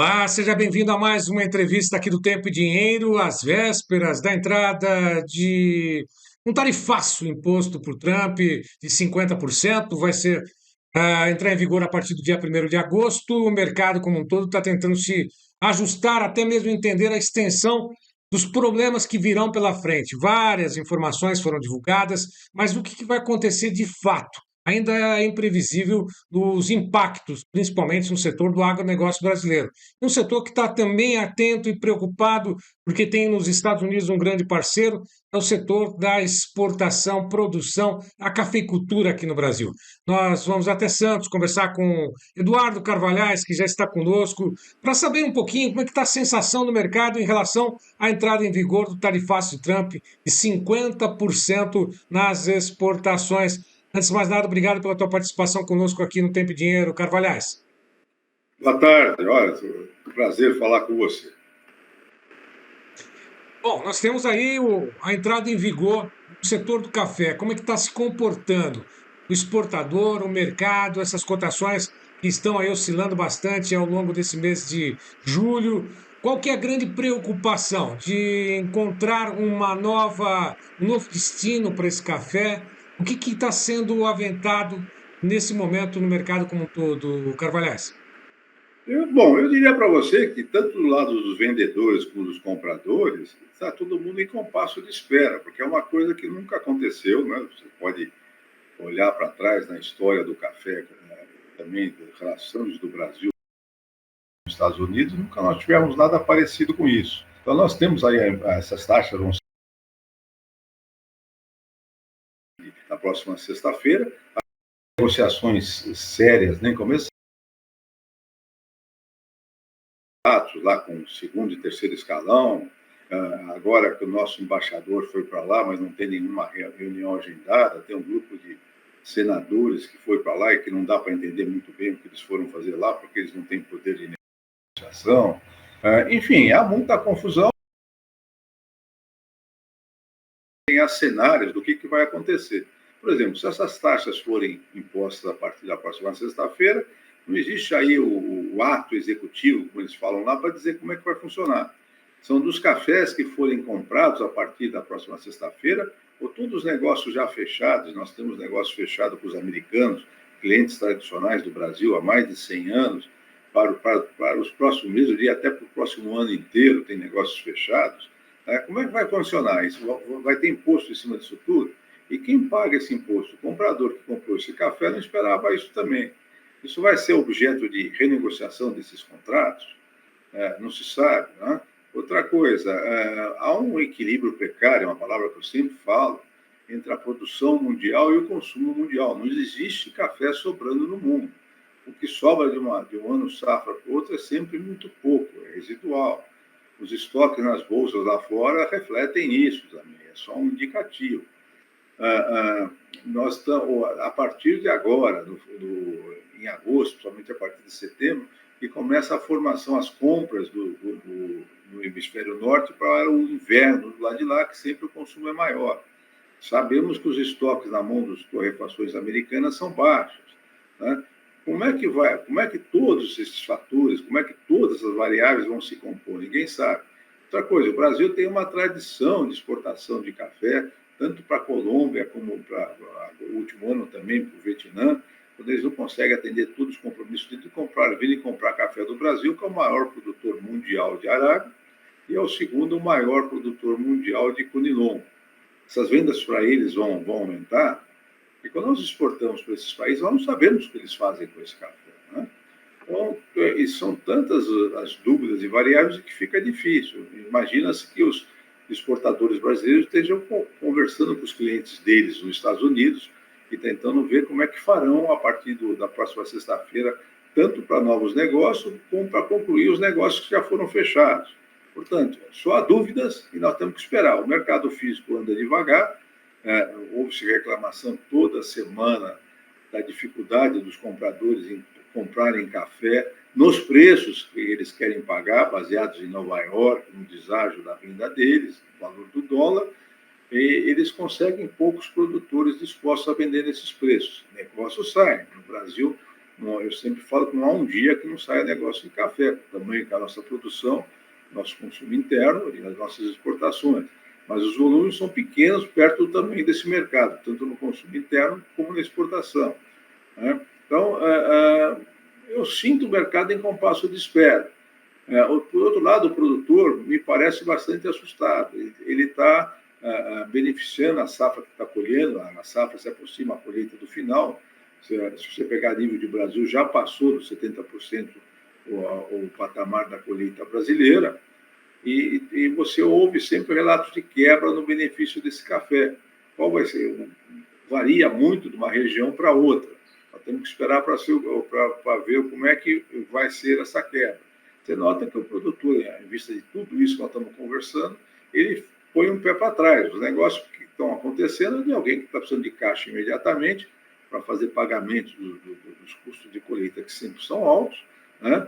Olá, seja bem-vindo a mais uma entrevista aqui do Tempo e Dinheiro, às vésperas da entrada de um tarifaço imposto por Trump de 50%, vai ser entrar em vigor a partir do dia 1º de agosto. O mercado como um todo está tentando se ajustar, até mesmo entender a extensão dos problemas que virão pela frente. Várias informações foram divulgadas, mas o que vai acontecer de fato? Ainda é imprevisível os impactos, principalmente no setor do agronegócio brasileiro. Um setor que está também atento e preocupado, porque tem nos Estados Unidos um grande parceiro, é o setor da exportação, produção, a cafeicultura aqui no Brasil. Nós vamos até Santos conversar com Eduardo Carvalhais, que já está conosco, para saber um pouquinho como é que está a sensação do mercado em relação à entrada em vigor do tarifaço de Trump de 50% nas exportações. Antes de mais nada, obrigado pela tua participação conosco aqui no Tempo e Dinheiro, Carvalhais. Boa tarde, olha, prazer falar com você. Bom, nós temos aí a entrada em vigor do setor do café. Como é que está se comportando o exportador, o mercado, essas cotações que estão aí oscilando bastante ao longo desse mês de julho? Qual que é a grande preocupação de encontrar um novo destino para esse café? O que está sendo aventado nesse momento no mercado como um todo, Carvalhais? Eu diria para você que tanto do lado dos vendedores como dos compradores, está todo mundo em compasso de espera, porque é uma coisa que nunca aconteceu, né? Você pode olhar para trás na história do café, também das relações do Brasil com os Estados Unidos, nunca nós tivemos nada parecido com isso. Então nós temos aí essas taxas vão ser na próxima sexta-feira, negociações sérias nem começaram, lá com o segundo e terceiro escalão. Agora que o nosso embaixador foi para lá, mas não tem nenhuma reunião agendada, tem um grupo de senadores que foi para lá e que não dá para entender muito bem o que eles foram fazer lá, porque eles não têm poder de negociação. Enfim, há muita confusão. Tem cenários do que vai acontecer. Por exemplo, se essas taxas forem impostas a partir da próxima sexta-feira, não existe aí o ato executivo, como eles falam lá, para dizer como é que vai funcionar. São dos cafés que forem comprados a partir da próxima sexta-feira, ou todos os negócios já fechados. Nós temos negócios fechados com os americanos, clientes tradicionais do Brasil há mais de 100 anos, para os próximos meses, eu diria até para o próximo ano inteiro, tem negócios fechados. Como é que vai funcionar isso? Vai ter imposto em cima disso tudo? E quem paga esse imposto? O comprador que comprou esse café não esperava isso também. Isso vai ser objeto de renegociação desses contratos? Não se sabe. Né? Outra coisa, há um equilíbrio precário, uma palavra que eu sempre falo, entre a produção mundial e o consumo mundial. Não existe café sobrando no mundo. O que sobra de um ano safra para o outro é sempre muito pouco, é residual. Os estoques nas bolsas lá fora refletem isso também, é só um indicativo. Nós estamos, a partir de agora, em agosto, principalmente a partir de setembro, que começa a formação, as compras no hemisfério norte para o inverno do lado de lá, que sempre o consumo é maior. Sabemos que os estoques na mão das torrefações americanas são baixos. Né? Como é que todos esses fatores, como é que todas as variáveis vão se compor? Ninguém sabe. Outra coisa, o Brasil tem uma tradição de exportação de café, tanto para a Colômbia como para o último ano também para o Vietnã, quando eles não conseguem atender todos os compromissos de virem comprar café do Brasil, que é o maior produtor mundial de arábica e é o segundo maior produtor mundial de conilon. Essas vendas para eles vão aumentar, e quando nós exportamos para esses países, nós não sabemos o que eles fazem com esse café. Né? Então, e são tantas as dúvidas e variáveis que fica difícil. Imagina-se que os exportadores brasileiros estejam conversando com os clientes deles nos Estados Unidos e tentando ver como é que farão a partir da próxima sexta-feira, tanto para novos negócios, como para concluir os negócios que já foram fechados. Portanto, só há dúvidas e nós temos que esperar. O mercado físico anda devagar, houve-se reclamação toda semana da dificuldade dos compradores em comprarem café nos preços que eles querem pagar, baseados em Nova York, no deságio da venda deles, no valor do dólar, e eles conseguem poucos produtores dispostos a vender nesses preços. O negócio sai. No Brasil, Eu sempre falo que não há um dia que não saia negócio de café, também com a nossa produção, nosso consumo interno e as nossas exportações. Mas os volumes são pequenos perto do tamanho desse mercado, tanto no consumo interno como na exportação, né? Então, eu sinto o mercado em compasso de espera. Por outro lado, o produtor me parece bastante assustado. Ele está beneficiando a safra que está colhendo, a safra se aproxima a colheita do final. Se você pegar nível de Brasil, já passou dos 70% o patamar da colheita brasileira, e você ouve sempre relatos de quebra no benefício desse café. Qual vai ser? Varia muito de uma região para outra. Nós temos que esperar para ver como é que vai ser essa quebra. Você nota que o produtor, em vista de tudo isso que nós estamos conversando, ele põe um pé para trás. Os negócios que estão acontecendo é de alguém que está precisando de caixa imediatamente para fazer pagamentos dos custos de colheita, que sempre são altos, né?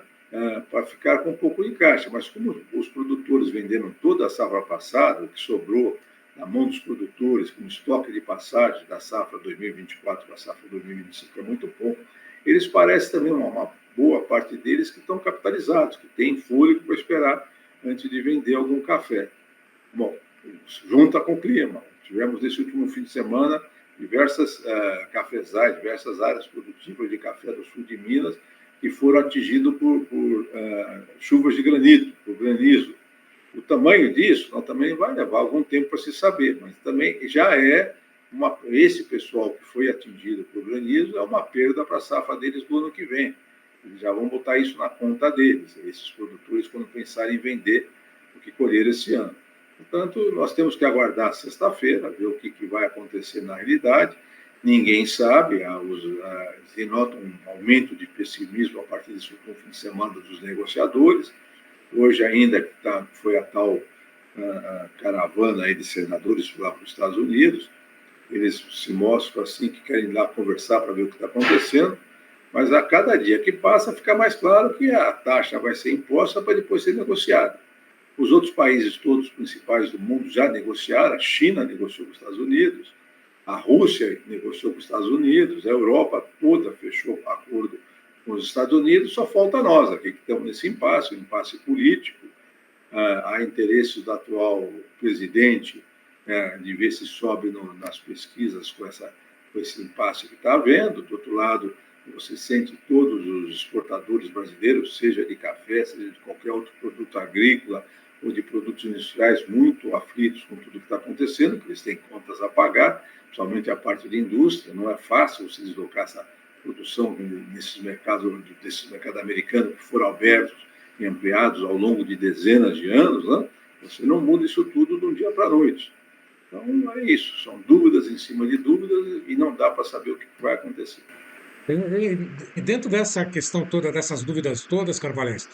Para ficar com um pouco de caixa. Mas como os produtores venderam toda a safra passada, o que sobrou na mão dos produtores, como estoque de passagem da safra 2024 para a safra 2025 é muito pouco, eles parecem também, uma boa parte deles, que estão capitalizados, que têm fôlego para esperar antes de vender algum café. Bom, junta com o clima. Tivemos nesse último fim de semana diversas cafezais, diversas áreas produtivas de café do sul de Minas que foram atingidas por chuvas de granito, por granizo. O tamanho disso também vai levar algum tempo para se saber, mas também já esse pessoal que foi atingido por granizo é uma perda para a safra deles do ano que vem. Eles já vão botar isso na conta deles, esses produtores, quando pensarem em vender o que colheram esse ano. Portanto, nós temos que aguardar sexta-feira, ver o que vai acontecer na realidade. Ninguém sabe, se nota um aumento de pessimismo a partir desse último fim de semana dos negociadores. Hoje ainda foi a tal caravana aí de senadores lá para os Estados Unidos. Eles se mostram assim que querem ir lá conversar para ver o que está acontecendo, mas a cada dia que passa fica mais claro que a taxa vai ser imposta para depois ser negociada. Os outros países todos principais do mundo já negociaram, a China negociou com os Estados Unidos, a Rússia negociou com os Estados Unidos, a Europa toda fechou acordo com os Estados Unidos, só falta nós aqui que estamos nesse impasse, um impasse político. Há interesses do atual presidente de ver se sobe nas pesquisas com esse impasse que está havendo. Do outro lado, você sente todos os exportadores brasileiros, seja de café, seja de qualquer outro produto agrícola ou de produtos industriais, muito aflitos com tudo que está acontecendo, porque eles têm contas a pagar, principalmente a parte de indústria. Não é fácil se deslocar essa produção desses mercados americanos que foram abertos e ampliados ao longo de dezenas de anos, né? Você não muda isso tudo de um dia para a noite. Então, é isso. São dúvidas em cima de dúvidas e não dá para saber o que vai acontecer. E dentro dessa questão toda, dessas dúvidas todas, Carvalhais,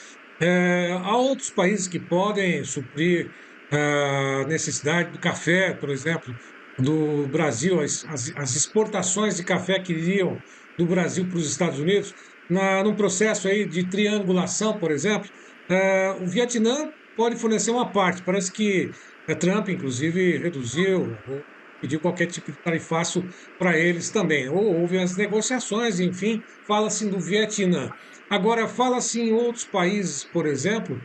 há outros países que podem suprir a necessidade do café, por exemplo, do Brasil, as exportações de café que iriam do Brasil para os Estados Unidos, num processo aí de triangulação, por exemplo, o Vietnã pode fornecer uma parte. Parece que Trump, inclusive, reduziu ou pediu qualquer tipo de tarifaço para eles também. Ou houve as negociações, enfim, fala-se do Vietnã. Agora, fala-se em outros países, por exemplo,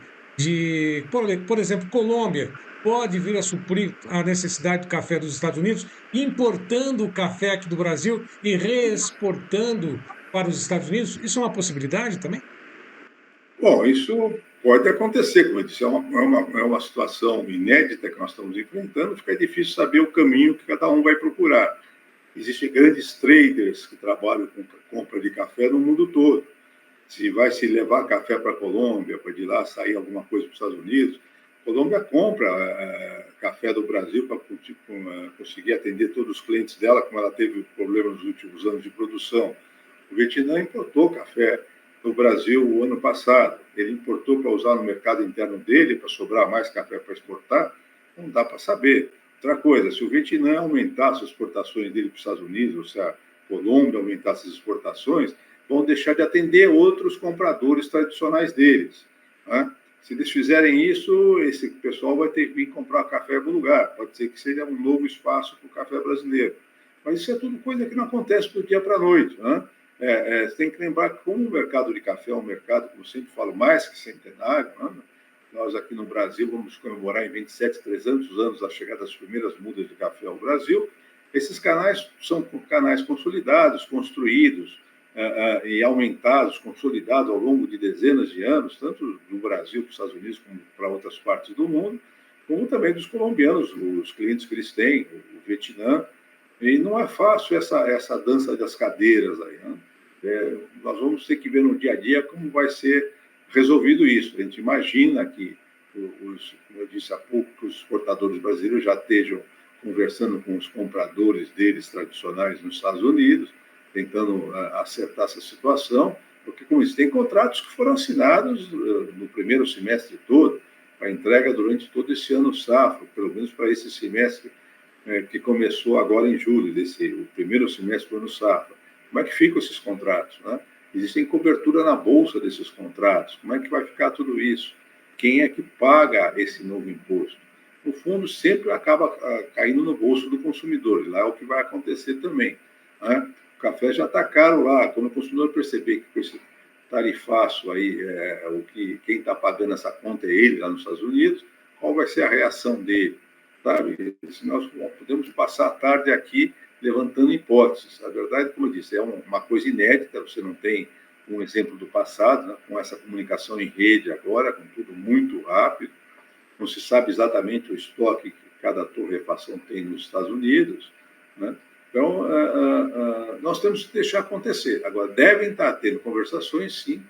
por exemplo, Colômbia pode vir a suprir a necessidade do café dos Estados Unidos, importando o café aqui do Brasil e reexportando para os Estados Unidos. Isso é uma possibilidade também? Bom, isso pode acontecer, como eu disse, é uma situação inédita que nós estamos enfrentando, fica difícil saber o caminho que cada um vai procurar. Existem grandes traders que trabalham com compra de café no mundo todo. Se vai se levar café para a Colômbia, para de lá sair alguma coisa para os Estados Unidos, a Colômbia compra café do Brasil para conseguir atender todos os clientes dela, como ela teve problemas nos últimos anos de produção. O Vietnã importou café no Brasil o ano passado. Ele importou para usar no mercado interno dele, para sobrar mais café para exportar. Não dá para saber. Outra coisa, se o Vietnã aumentasse as exportações dele para os Estados Unidos, ou se a Colômbia aumentasse as exportações, vão deixar de atender outros compradores tradicionais deles, né? Se eles fizerem isso, esse pessoal vai ter que vir comprar café em algum lugar. Pode ser que seja um novo espaço para o café brasileiro. Mas isso é tudo coisa que não acontece do dia para a noite, né? Você tem que lembrar que como o mercado de café é um mercado, como eu sempre falo, mais que centenário, né? Nós aqui no Brasil vamos comemorar em 27, 300 anos a chegada das primeiras mudas de café ao Brasil. Esses canais são canais consolidados, construídos e aumentados, consolidados ao longo de dezenas de anos, tanto no Brasil, para os Estados Unidos, como para outras partes do mundo, como também dos colombianos, os clientes que eles têm, o Vietnã. E não é fácil essa dança das cadeiras aí, né? Nós vamos ter que ver no dia a dia como vai ser resolvido isso. A gente imagina que, como eu disse há pouco, que os exportadores brasileiros já estejam conversando com os compradores deles tradicionais nos Estados Unidos, tentando acertar essa situação, porque, como eles têm contratos que foram assinados no primeiro semestre todo, para entrega durante todo esse ano safra, pelo menos para esse semestre que começou agora em julho, o primeiro semestre do ano safra. Como é que ficam esses contratos, né? Existem cobertura na bolsa desses contratos. Como é que vai ficar tudo isso? Quem é que paga esse novo imposto? No fundo, sempre acaba caindo no bolso do consumidor. E lá é o que vai acontecer também, né? O café já está caro lá. Quando o consumidor perceber que com esse tarifaço aí, quem está pagando essa conta é ele lá nos Estados Unidos, qual vai ser a reação dele? Sabe? Nós podemos passar a tarde aqui levantando hipóteses. A verdade, como eu disse, é uma coisa inédita, você não tem um exemplo do passado, né? Com essa comunicação em rede agora, com tudo muito rápido, não se sabe exatamente o estoque que cada torrefação tem nos Estados Unidos, né? Então, nós temos que deixar acontecer. Agora, devem estar tendo conversações, sim,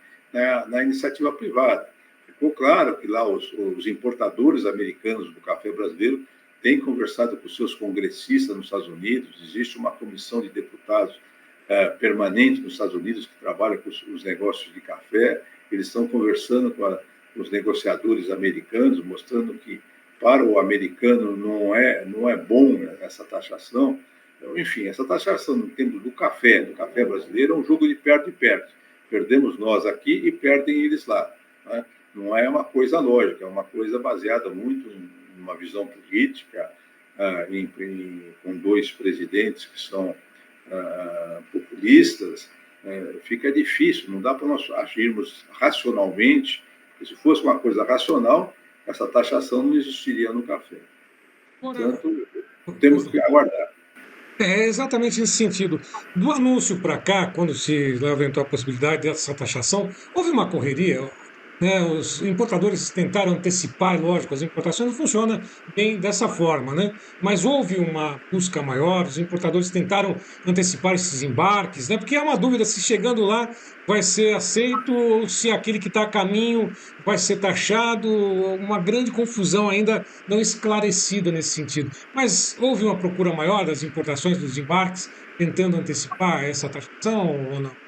na iniciativa privada. Ficou claro que lá os importadores americanos do café brasileiro têm conversado com seus congressistas nos Estados Unidos, existe uma comissão de deputados permanente nos Estados Unidos que trabalha com os negócios de café, eles estão conversando com os negociadores americanos, mostrando que para o americano não é bom essa taxação. Então, enfim, essa taxação no tempo do café brasileiro, é um jogo de perde e perde. Perdemos nós aqui e perdem eles lá, né? Não é uma coisa lógica, é uma coisa baseada muito em uma visão política, com dois presidentes que são populistas. Fica difícil, não dá para nós agirmos racionalmente, porque se fosse uma coisa racional, essa taxação não existiria no café. Portanto, temos que aguardar. É exatamente nesse sentido. Do anúncio para cá, quando se levantou a possibilidade dessa taxação, houve uma correria, né? Os importadores tentaram antecipar, lógico, as importações não funcionam bem dessa forma, né? Mas houve uma busca maior, os importadores tentaram antecipar esses embarques, né? Porque há uma dúvida se chegando lá vai ser aceito ou se aquele que está a caminho vai ser taxado, uma grande confusão ainda não esclarecida nesse sentido. Mas houve uma procura maior das importações dos embarques, tentando antecipar essa taxação ou não?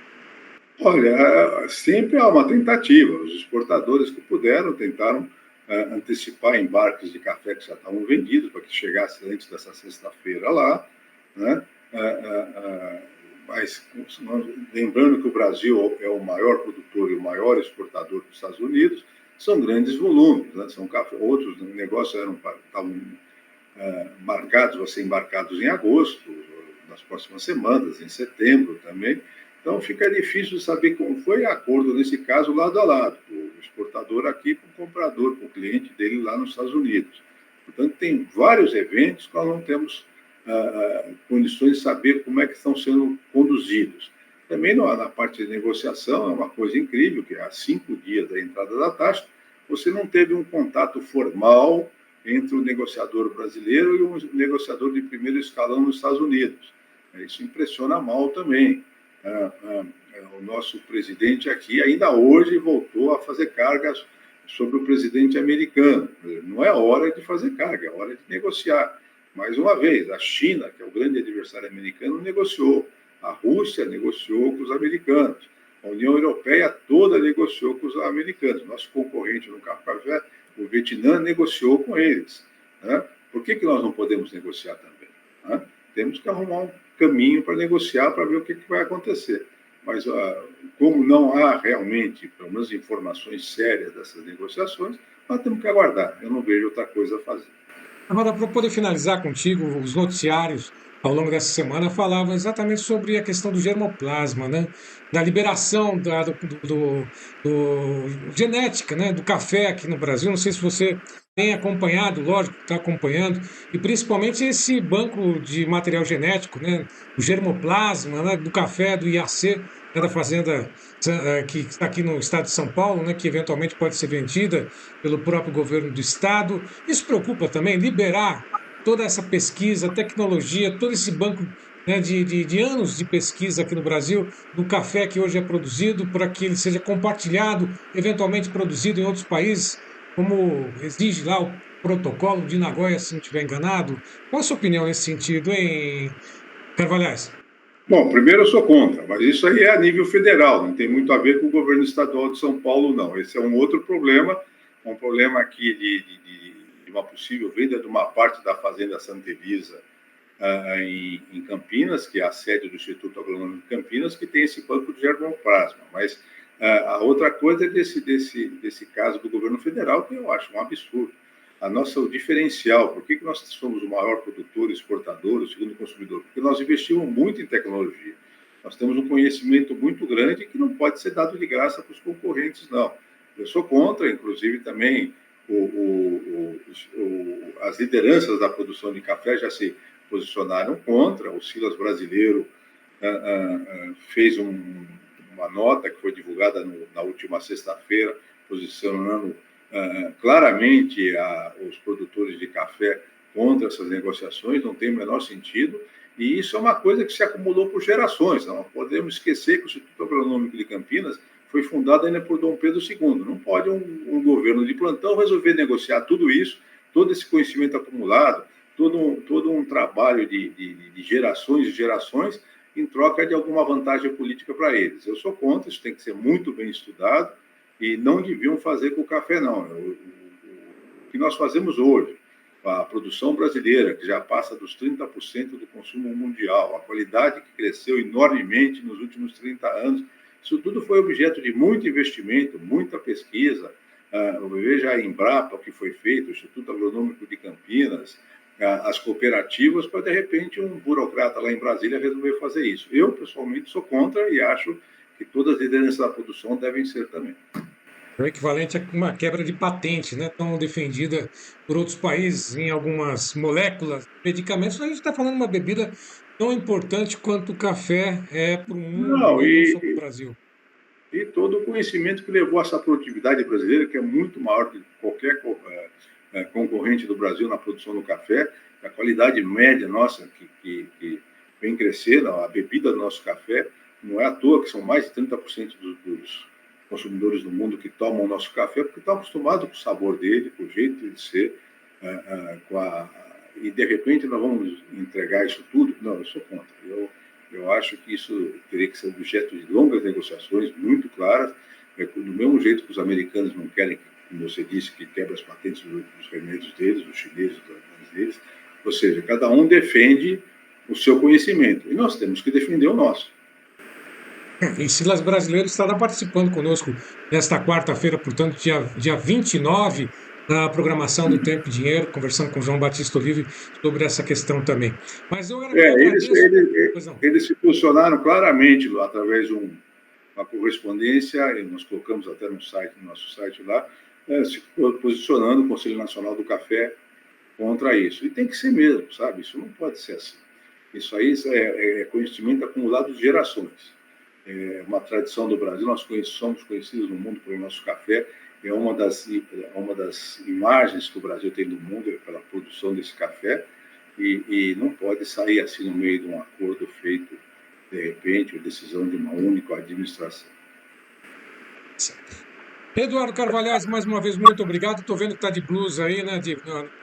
Olha, sempre há uma tentativa. Os exportadores que puderam tentaram antecipar embarques de café que já estavam vendidos para que chegasse antes dessa sexta-feira lá, né? Mas lembrando que o Brasil é o maior produtor e o maior exportador dos Estados Unidos, são grandes volumes, né? São outros negócios estavam marcados, vão ser embarcados em agosto, nas próximas semanas, em setembro também. Então, fica difícil saber como foi o acordo, nesse caso, lado a lado, o exportador aqui com o comprador, com o cliente dele lá nos Estados Unidos. Portanto, tem vários eventos que nós não temos condições de saber como é que estão sendo conduzidos. Também na parte de negociação, é uma coisa incrível, que há 5 dias da entrada da taxa, você não teve um contato formal entre o negociador brasileiro e um negociador de primeiro escalão nos Estados Unidos. Isso impressiona mal também. O nosso presidente aqui ainda hoje voltou a fazer cargas sobre o presidente americano. Não é hora de fazer carga, é hora de negociar. Mais uma vez, a China, que é o grande adversário americano, negociou. A Rússia negociou com os americanos. A União Europeia toda negociou com os americanos. Nosso concorrente no café, o Vietnã, negociou com eles, né? Por que nós não podemos negociar também, né? Temos que arrumar um caminho para negociar, para ver o que vai acontecer. Mas, como não há realmente, pelo menos, informações sérias dessas negociações, nós temos que aguardar. Eu não vejo outra coisa a fazer. Agora, para poder finalizar contigo, os noticiários ao longo dessa semana, falava exatamente sobre a questão do germoplasma, né? Da liberação do genética, né? Do café aqui no Brasil. Não sei se você tem acompanhado, lógico que está acompanhando, e principalmente esse banco de material genético, né? O germoplasma, né? Do café, do IAC, né? Da fazenda que está aqui no estado de São Paulo, né? Que eventualmente pode ser vendida pelo próprio governo do estado. Isso preocupa também, liberar toda essa pesquisa, tecnologia, todo esse banco, né, de anos de pesquisa aqui no Brasil, do café que hoje é produzido, para que ele seja compartilhado, eventualmente produzido em outros países, como exige lá o protocolo de Nagoya, se não estiver enganado. Qual a sua opinião nesse sentido, hein, Carvalhais? Bom, primeiro eu sou contra, mas isso aí é a nível federal, não tem muito a ver com o governo estadual de São Paulo, não. Esse é um outro problema, um problema aqui de uma possível venda de uma parte da Fazenda Santa Elisa em Campinas, que é a sede do Instituto Agronômico de Campinas, que tem esse banco de germoplasma. Mas a outra coisa é desse caso do governo federal, que eu acho um absurdo. O diferencial, por que nós somos o maior produtor, exportador, o segundo consumidor? Porque nós investimos muito em tecnologia. Nós temos um conhecimento muito grande que não pode ser dado de graça para os concorrentes, não. Eu sou contra, inclusive, também as lideranças da produção de café já se posicionaram contra. O Silas Brasileiro fez uma nota que foi divulgada na última sexta-feira, posicionando claramente os produtores de café contra essas negociações, não tem o menor sentido, e isso é uma coisa que se acumulou por gerações. Não podemos esquecer que o Instituto Agronômico de Campinas foi fundado ainda por Dom Pedro II. Não pode um governo de plantão resolver negociar tudo isso, todo esse conhecimento acumulado, todo um trabalho de gerações e gerações, em troca de alguma vantagem política para eles. Eu sou contra, isso tem que ser muito bem estudado, e não deviam fazer com o café, não. O que nós fazemos hoje, a produção brasileira, que já passa dos 30% do consumo mundial, a qualidade que cresceu enormemente nos últimos 30 anos, isso tudo foi objeto de muito investimento, muita pesquisa. Veja a Embrapa, o que foi feito, o Instituto Agronômico de Campinas, as cooperativas, para, de repente, um burocrata lá em Brasília resolver fazer isso. Eu, pessoalmente, sou contra e acho que todas as lideranças da produção devem ser também. É o equivalente a uma quebra de patente, né, tão defendida por outros países em algumas moléculas, medicamentos. A gente está falando de uma bebida tão importante quanto o café é para o mundo, Não, né, não só para o Brasil. e todo o conhecimimento que levou a essa produtividade brasileira, que é muito maior que qualquer concorrente do Brasil na produção do café, a qualidade média nossa que vem crescendo, a bebida do nosso café, não é à toa que são mais de 30% dos consumidores do mundo que tomam o nosso café, porque estão acostumados com o sabor dele, com o jeito de ser, e de repente nós vamos entregar isso tudo. Não, eu sou contra. Eu acho que isso teria que ser objeto de longas negociações, muito claras, do mesmo jeito que os americanos não querem, como você disse, que quebra as patentes dos remédios deles, dos chineses, dos deles. Ou seja, cada um defende o seu conhecimento, e nós temos que defender o nosso. E Silas Brasileiro estará participando conosco nesta quarta-feira, portanto, dia 29, na programação do Tempo e Dinheiro, conversando com João Batista Olive sobre essa questão também. Mas eu Eles, agradeço. eles, Pois não. eles se posicionaram claramente através de uma correspondência, e nós colocamos até no nosso site lá, se posicionando o Conselho Nacional do Café contra isso. E tem que ser mesmo, sabe? Isso não pode ser assim. Isso aí é conhecimento acumulado de gerações. É uma tradição do Brasil, nós somos conhecidos no mundo pelo nosso café, é uma das imagens que o Brasil tem do mundo, é pela produção desse café, e não pode sair assim no meio de um acordo feito, de repente, ou decisão de uma única administração. Eduardo Carvalhais, mais uma vez, muito obrigado. Estou vendo que está de blusa aí, né?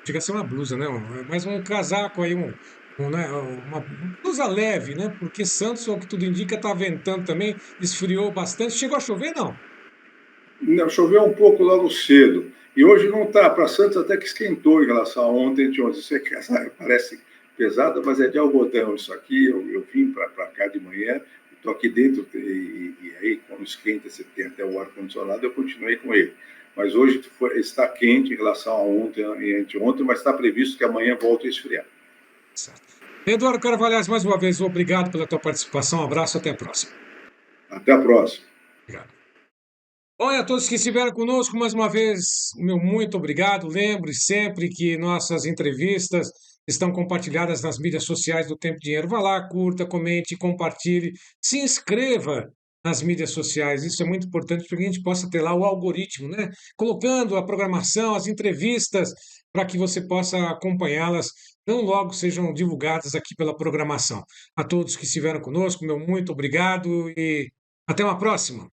Chega a ser uma blusa, né? Mais um casaco aí, né? Uma blusa leve, né? Porque Santos, ao que tudo indica, está ventando também, esfriou bastante. Chegou a chover, não? Não, choveu um pouco logo cedo. E hoje não está. Para Santos até que esquentou em relação a ontem de ontem. Isso parece pesada, mas é de algodão isso aqui. Eu vim para cá de manhã, estou aqui dentro, e aí, quando esquenta, você tem até o ar-condicionado, eu continuei com ele. Mas hoje está quente em relação a ontem e anteontem, mas está previsto que amanhã volte a esfriar. Certo. Eduardo Carvalhais, mais uma vez, obrigado pela tua participação. Um abraço, até a próxima. Até a próxima. Obrigado. Olha, a todos que estiveram conosco, mais uma vez, meu muito obrigado. Lembre sempre que nossas entrevistas estão compartilhadas nas mídias sociais do Tempo e Dinheiro. Vá lá, curta, comente, compartilhe, se inscreva nas mídias sociais. Isso é muito importante para que a gente possa ter lá o algoritmo, né? Colocando a programação, as entrevistas, para que você possa acompanhá-las tão logo sejam divulgadas aqui pela programação. A todos que estiveram conosco, meu muito obrigado e até uma próxima.